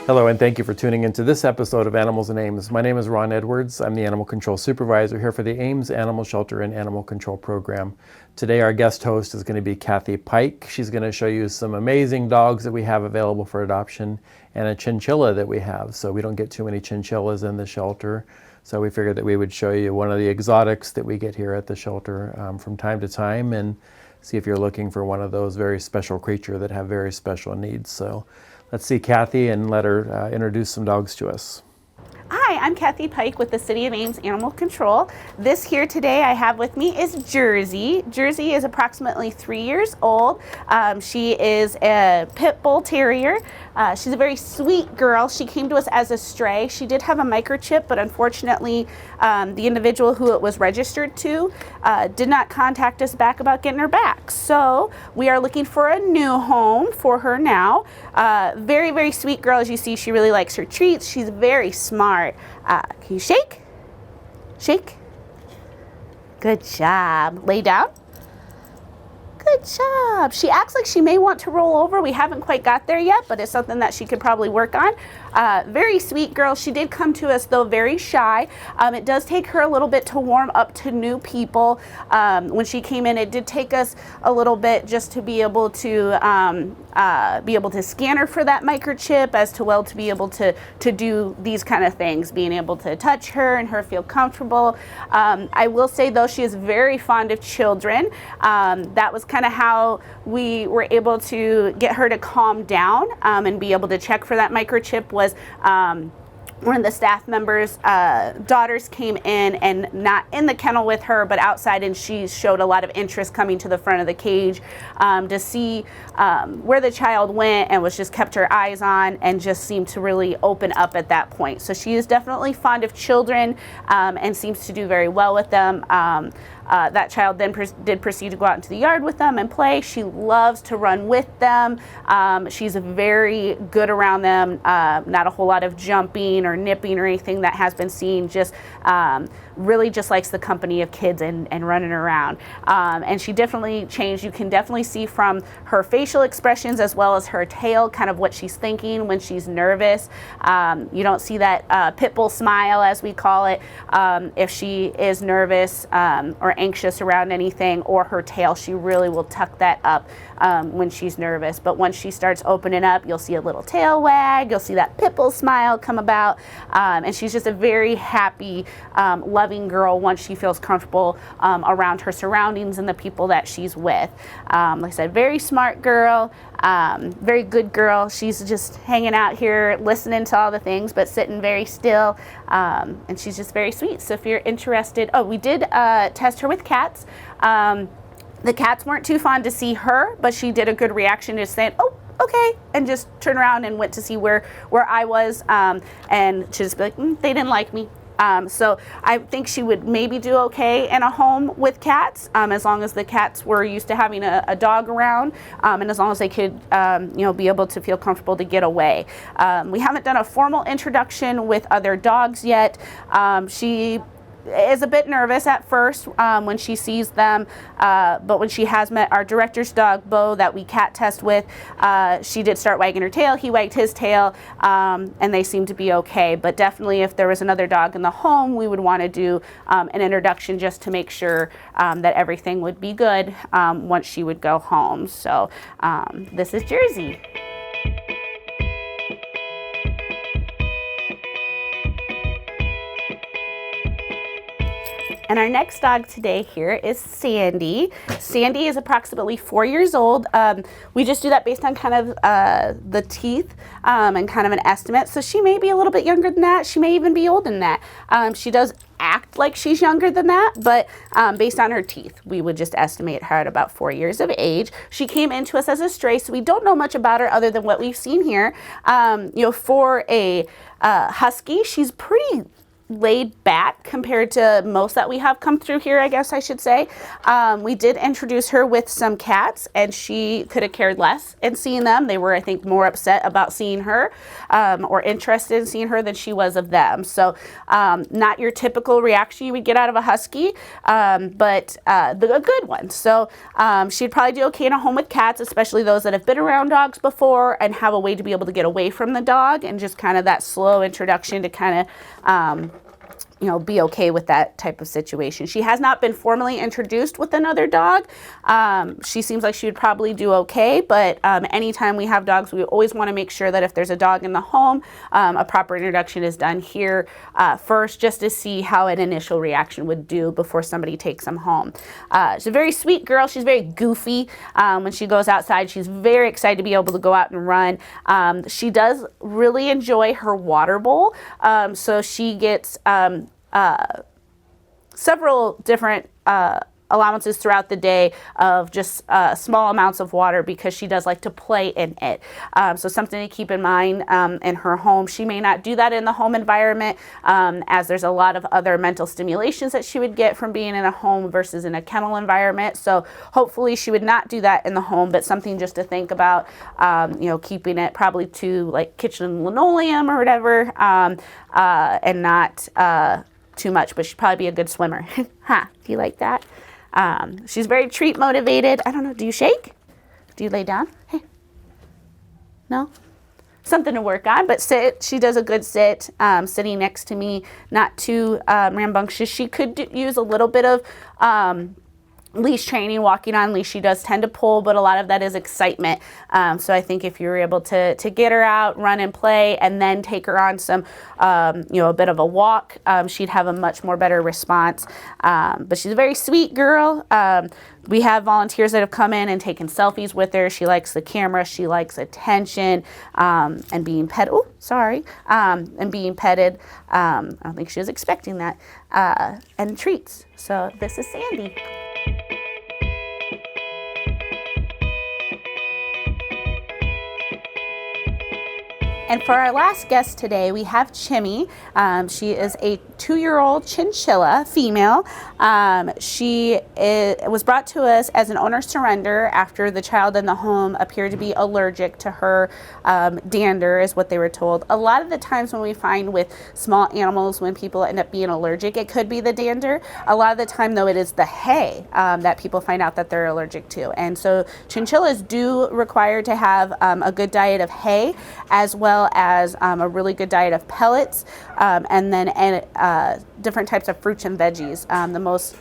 Hello, and thank you for tuning into this episode of Animals and Ames. My name is Ron Edwards. I'm the Animal Control Supervisor here for the Ames Animal Shelter and Animal Control Program. Today our guest host is going to be Kathy Pike. She's going to show you some amazing dogs that we have available for adoption and a chinchilla that we have. So we don't get too many chinchillas in the shelter. So we figured that we would show you one of the exotics that we get here at the shelter from time to time and see if you're looking for one of those very special creatures that have very special needs. So let's see Kathy and let her introduce some dogs to us. Hi, I'm Kathy Pike with the City of Ames Animal Control. This here today I have with me is Jersey. Jersey is approximately 3 years old. She is a pit bull terrier. She's a very sweet girl. She came to us as a stray. She did have a microchip, but unfortunately the individual who it was registered to did not contact us back about getting her back. So we are looking for a new home for her now. Very, very sweet girl. As you see, she really likes her treats. She's very smart. Can you shake? Shake. Good job. Lay down. Good job. She acts like she may want to roll over. We haven't quite got there yet, but it's something that she could probably work on. Very sweet girl. She did come to us, though, very shy. It does take her a little bit to warm up to new people. When she came in, it did take us a little bit just to be able to scan her for that microchip, as to be able to do these kind of things, being able to touch her and her feel comfortable. I will say, though, she is very fond of children. That was kind of how we were able to get her to calm down and be able to check for that microchip. Was one of the staff members' daughters came in, and not in the kennel with her, but outside, and she showed a lot of interest coming to the front of the cage to see where the child went, and was just kept her eyes on and just seemed to really open up at that point. So she is definitely fond of children and seems to do very well with them. That child then did proceed to go out into the yard with them and play. She loves to run with them. She's very good around them. Not a whole lot of jumping or nipping or anything that has been seen. Just really just likes the company of kids and running around. And she definitely changed. You can definitely see from her facial expressions as well as her tail kind of what she's thinking when she's nervous. You don't see that pit bull smile, as we call it, if she is nervous or anxious around anything, or her tail. She really will tuck that up when she's nervous. But once she starts opening up, you'll see a little tail wag. You'll see that pit bull smile come about. And she's just a very happy, loving girl once she feels comfortable around her surroundings and the people that she's with. Like I said, very smart girl, very good girl. She's just hanging out here listening to all the things, but sitting very still. And she's just very sweet. So if you're interested, we did test her with cats. The cats weren't too fond to see her, but she did a good reaction, just saying, "Oh, okay," and just turned around and went to see where I was, and she'd just be like, "They didn't like me." So I think she would maybe do okay in a home with cats, as long as the cats were used to having a dog around, and as long as they could, be able to feel comfortable to get away. We haven't done a formal introduction with other dogs yet. She is a bit nervous at first when she sees them, but when she has met our director's dog, Bo, that we cat test with, she did start wagging her tail. He wagged his tail, and they seemed to be okay. But definitely if there was another dog in the home, we would want to do an introduction just to make sure that everything would be good once she would go home. So this is Jersey. And our next dog today here is Sandie. Sandie is approximately 4 years old. We just do that based on kind of the teeth and kind of an estimate. So she may be a little bit younger than that. She may even be older than that. She does act like she's younger than that, but based on her teeth, we would just estimate her at about 4 years of age. She came into us as a stray, so we don't know much about her other than what we've seen here. For a husky, she's pretty laid back compared to most that we have come through here, I guess I should say. We did introduce her with some cats, and she could have cared less in seeing them. They were, I think, more upset about seeing her or interested in seeing her than she was of them. So not your typical reaction you would get out of a husky, but a good one. So she'd probably do okay in a home with cats, especially those that have been around dogs before and have a way to be able to get away from the dog, and just kind of that slow introduction to kind of be okay with that type of situation. She has not been formally introduced with another dog. She seems like she would probably do okay, but anytime we have dogs, we always want to make sure that if there's a dog in the home, a proper introduction is done here first, just to see how an initial reaction would do before somebody takes them home. She's a very sweet girl. She's very goofy. When she goes outside, she's very excited to be able to go out and run. She does really enjoy her water bowl, so she gets several different allowances throughout the day of just small amounts of water, because she does like to play in it. So something to keep in mind in her home. She may not do that in the home environment, as there's a lot of other mental stimulations that she would get from being in a home versus in a kennel environment. So hopefully she would not do that in the home, but something just to think about, keeping it probably to like kitchen linoleum or whatever, and not too much, but she'd probably be a good swimmer. Do you like that? She's very treat motivated. I don't know, do you shake? Do you lay down? Hey. No? Something to work on, but sit. She does a good sit, sitting next to me, not too rambunctious. She could use a little bit of leash training, walking on leash. She does tend to pull, but a lot of that is excitement. So I think if you were able to get her out, run and play, and then take her on some, a bit of a walk, she'd have a much more better response. But she's a very sweet girl. We have volunteers that have come in and taken selfies with her. She likes the camera. She likes attention, and being petted. Oh, sorry. And being petted. I don't think she was expecting that. And treats. So this is Sandie. And for our last guest today, we have Chimi. She is a 2-year-old chinchilla female. She was brought to us as an owner surrender after the child in the home appeared to be allergic to her dander, is what they were told. A lot of the times when we find with small animals, when people end up being allergic, it could be the dander. A lot of the time, though, it is the hay that people find out that they're allergic to. And so chinchillas do require to have a good diet of hay, as well as a really good diet of pellets, and then different types of fruits and veggies. The most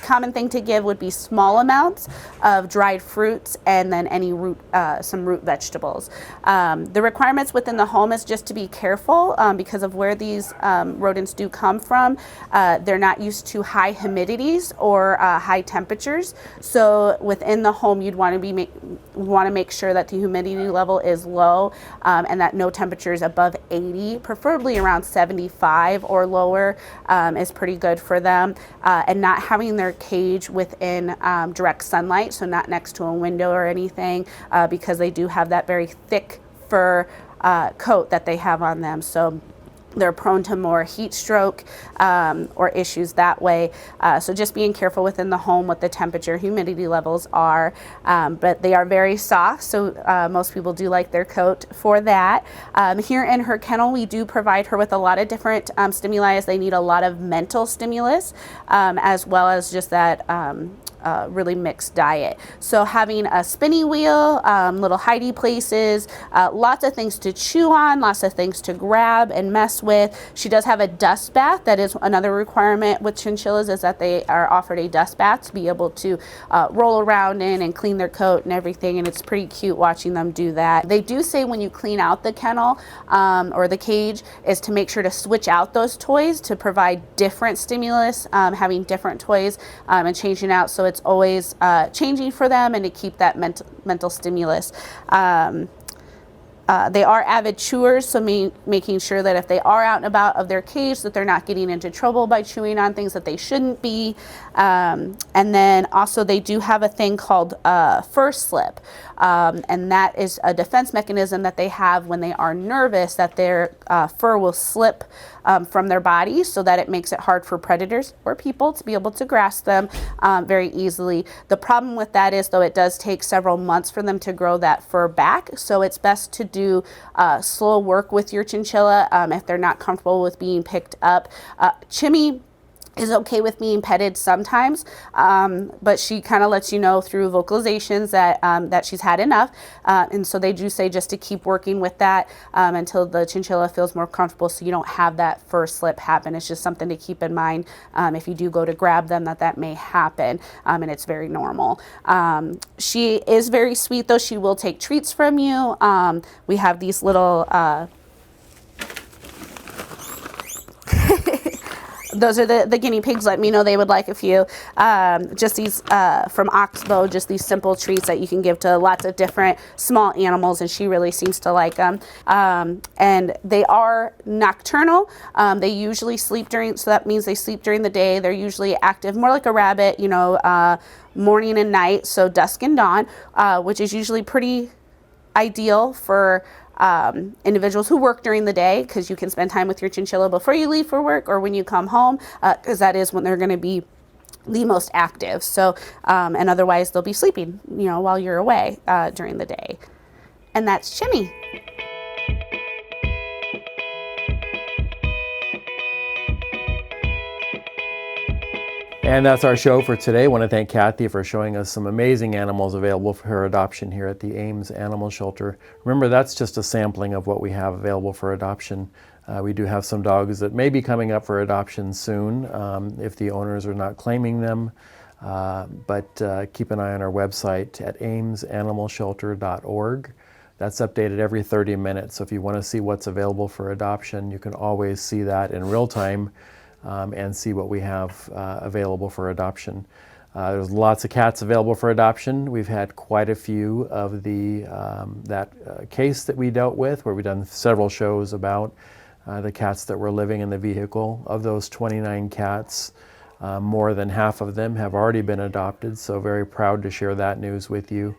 common thing to give would be small amounts of dried fruits, and then any some root vegetables. The requirements within the home is just to be careful because of where these rodents do come from. They're not used to high humidities or high temperatures. So within the home, you'd want to make sure that the humidity level is low, and that no temperature is above 80, preferably around 75 or lower, is pretty good for them. And not having their cage within direct sunlight, so not next to a window or anything, because they do have that very thick fur coat that they have on them. So they're prone to more heat stroke or issues that way. So just being careful within the home what the temperature, humidity levels are. But they are very soft, so most people do like their coat for that. Here in her kennel, we do provide her with a lot of different stimuli, as they need a lot of mental stimulus, as well as just that really mixed diet. So having a spinny wheel, little hidey places, lots of things to chew on, lots of things to grab and mess with. She does have a dust bath. That is another requirement with chinchillas, is that they are offered a dust bath to be able to roll around in and clean their coat and everything, and it's pretty cute watching them do that. They do say when you clean out the kennel or the cage, is to make sure to switch out those toys to provide different stimulus, having different toys and changing out, so it's always changing for them, and to keep that mental stimulus. They are avid chewers, so making sure that if they are out and about of their cage, that they're not getting into trouble by chewing on things that they shouldn't be. And then also they do have a thing called fur slip. and that is a defense mechanism that they have when they are nervous, that their fur will slip from their body, so that it makes it hard for predators or people to be able to grasp them very easily. The problem with that is, though, it does take several months for them to grow that fur back, so it's best to do slow work with your chinchilla if they're not comfortable with being picked up. Chimi is okay with being petted sometimes, but she kind of lets you know through vocalizations that that she's had enough, and so they do say just to keep working with that until the chinchilla feels more comfortable, so you don't have that fur slip happen. It's just something to keep in mind if you do go to grab them, that may happen, and it's very normal. She is very sweet, though. She will take treats from you. We have these little those are the guinea pigs. Let me know they would like a few. Just these from Oxbow, just these simple treats that you can give to lots of different small animals, and she really seems to like them. And they are nocturnal. They usually sleep so that means they sleep during the day. They're usually active, more like a rabbit, morning and night, so dusk and dawn, which is usually pretty ideal for individuals who work during the day, because you can spend time with your chinchilla before you leave for work or when you come home, because that is when they're going to be the most active. So, and otherwise they'll be sleeping, while you're away during the day. And that's Chimi. And that's our show for today. I want to thank Kathy for showing us some amazing animals available for her adoption here at the Ames Animal Shelter. Remember, that's just a sampling of what we have available for adoption. We do have some dogs that may be coming up for adoption soon if the owners are not claiming them. But keep an eye on our website at amesanimalshelter.org. That's updated every 30 minutes. So if you want to see what's available for adoption, you can always see that in real time. And see what we have available for adoption. There's lots of cats available for adoption. We've had quite a few of that case that we dealt with, where we've done several shows about the cats that were living in the vehicle. Of those 29 cats, more than half of them have already been adopted, so very proud to share that news with you.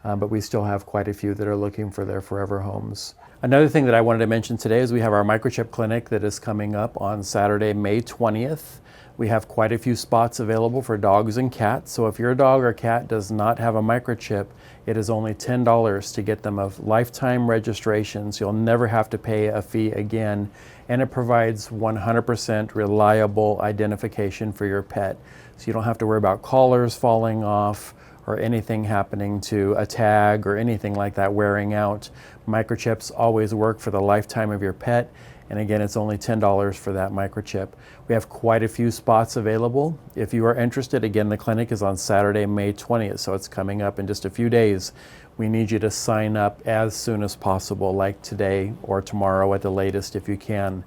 But we still have quite a few that are looking for their forever homes. Another thing that I wanted to mention today is we have our microchip clinic that is coming up on Saturday, May 20th. We have quite a few spots available for dogs and cats. So if your dog or cat does not have a microchip, it is only $10 to get them a lifetime registration. So you'll never have to pay a fee again. And it provides 100% reliable identification for your pet. So you don't have to worry about collars falling off or anything happening to a tag or anything like that wearing out. Microchips always work for the lifetime of your pet, and again, it's only $10 for that microchip. We have quite a few spots available. If you are interested, again, the clinic is on Saturday, May 20th, so it's coming up in just a few days. We need you to sign up as soon as possible, like today or tomorrow at the latest if you can.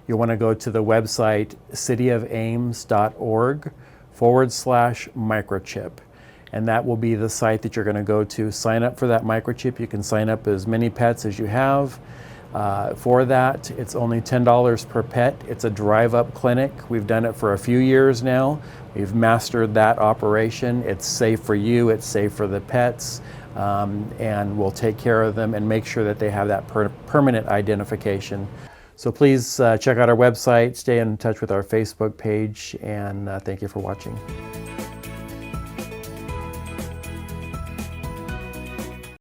You want to go to the website cityofames.org/microchip. And that will be the site that you're going to go to. Sign up for that microchip. You can sign up as many pets as you have. For that, it's only $10 per pet. It's a drive-up clinic. We've done it for a few years now. We've mastered that operation. It's safe for you. It's safe for the pets. And we'll take care of them and make sure that they have that permanent identification. So please check out our website, stay in touch with our Facebook page, and thank you for watching.